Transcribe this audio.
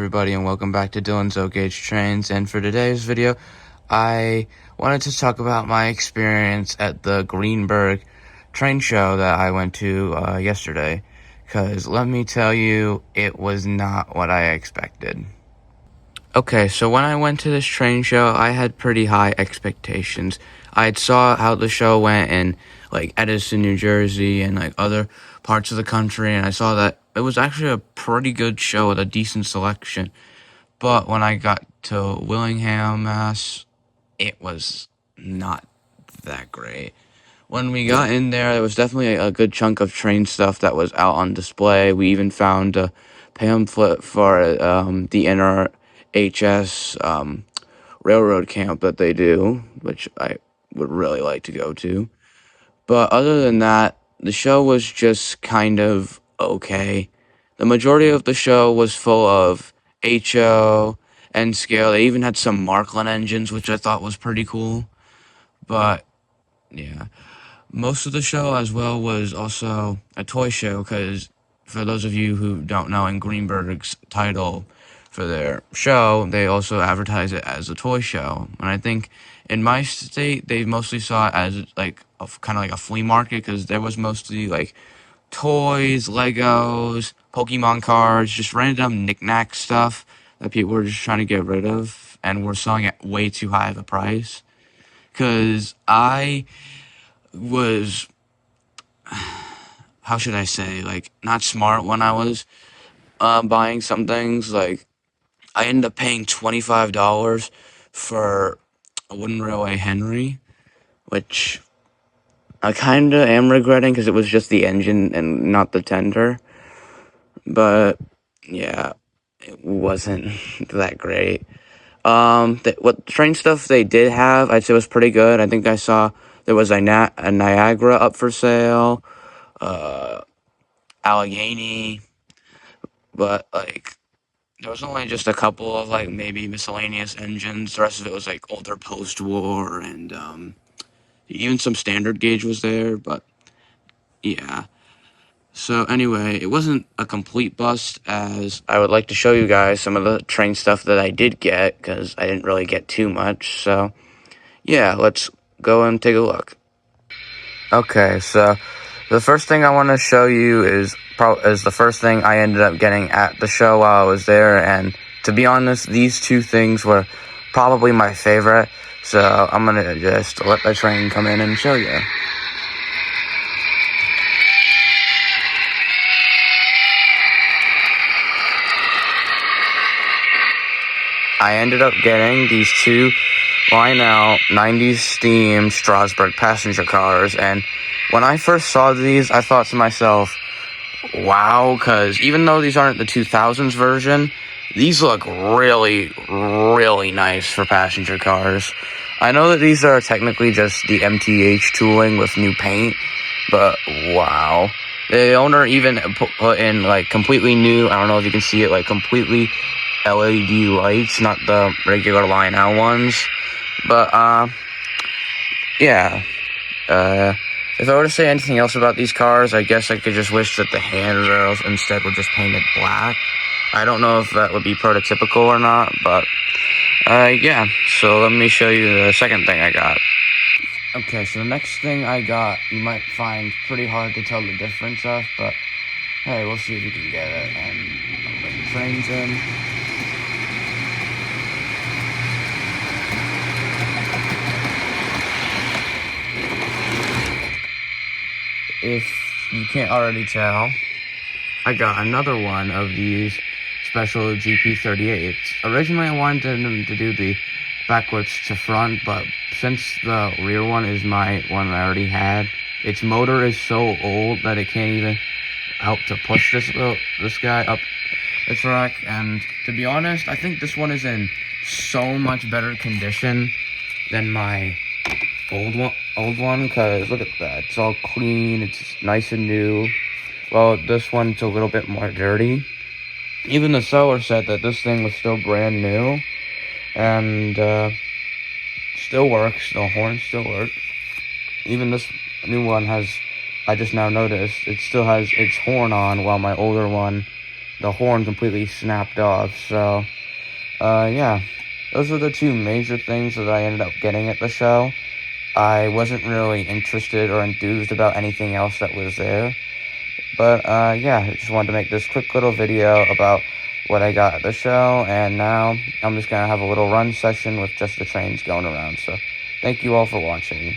everybody, and welcome back to Dylan's O-Gauge Trains. And for today's video, I wanted to talk about my experience at the Greenberg train show that I went to yesterday. Because let me tell you, it was not what I expected. Okay, so when I went to this train show, I had pretty high expectations. I had saw how the show went in, like, Edison, New Jersey, and, like, other parts of the country, and I saw that it was actually a pretty good show with a decent selection. But when I got to Willingham, Mass., it was not that great. When we got in there was definitely a good chunk of train stuff that was out on display. We even found a pamphlet for the NRHS railroad camp that they do, which I would really like to go to. But other than that, the show was just kind of okay. The majority of the show was full of HO, N-scale. They even had some Markland engines, which I thought was pretty cool. But, yeah. Most of the show as well was also a toy show, because for those of you who don't know, in Greenberg's title for their show, they also advertise it as a toy show. And I think in my state, they mostly saw it as like kind of like a flea market, because there was mostly like toys, Legos, Pokemon cards, just random knick-knack stuff that people were just trying to get rid of and were selling at way too high of a price. Because I was, how should I say, like, not smart when I was buying some things. Like, I ended up paying $25 for a wooden railway Henry, which I kind of am regretting, because it was just the engine and not the tender. But yeah, it wasn't that great. What train stuff they did have, I'd say was pretty good. I think I saw there was a Niagara up for sale, Allegheny, but like there was only just a couple of like maybe miscellaneous engines. The rest of it was like older post-war, and even some standard gauge was there. But yeah. So anyway, it wasn't a complete bust, as I would like to show you guys some of the train stuff that I did get, because I didn't really get too much. So yeah, let's go and take a look. Okay, so the first thing I want to show you is the first thing I ended up getting at the show while I was there, and to be honest, these two things were probably my favorite, so I'm going to just let the train come in and show you. I ended up getting these two line-out 90s steam Strasbourg passenger cars, and when I first saw these, I thought to myself, wow, because even though these aren't the 2000s version, these look really, really nice for passenger cars. I know that these are technically just the MTH tooling with new paint, but wow. The owner even put in, like, completely new, I don't know if you can see it, like, completely LED lights, not the regular line-out ones. But, yeah. If I were to say anything else about these cars, I guess I could just wish that the handrails instead were just painted black. I don't know if that would be prototypical or not, but, yeah. So let me show you the second thing I got. Okay, so the next thing I got, you might find pretty hard to tell the difference of, but, hey, we'll see if we can get it. And I'll bring the trains in. If you can't already tell, I got another one of these special GP38s. Originally, I wanted them to do the backwards to front, but since the rear one is my one I already had, its motor is so old that it can't even help to push this guy up the track. And to be honest, I think this one is in so much better condition than my old one, because look at that, it's all clean, it's nice and new. Well, this one's a little bit more dirty. Even the seller said that this thing was still brand new, and still works. The horns still work. Even this new one has, I just now noticed, it still has its horn on, while my older one the horn completely snapped off. So, yeah, those were the two major things that I ended up getting at the show. I wasn't really interested or enthused about anything else that was there. But, yeah, I just wanted to make this quick little video about what I got at the show, and now I'm just going to have a little run session with just the trains going around. So, thank you all for watching.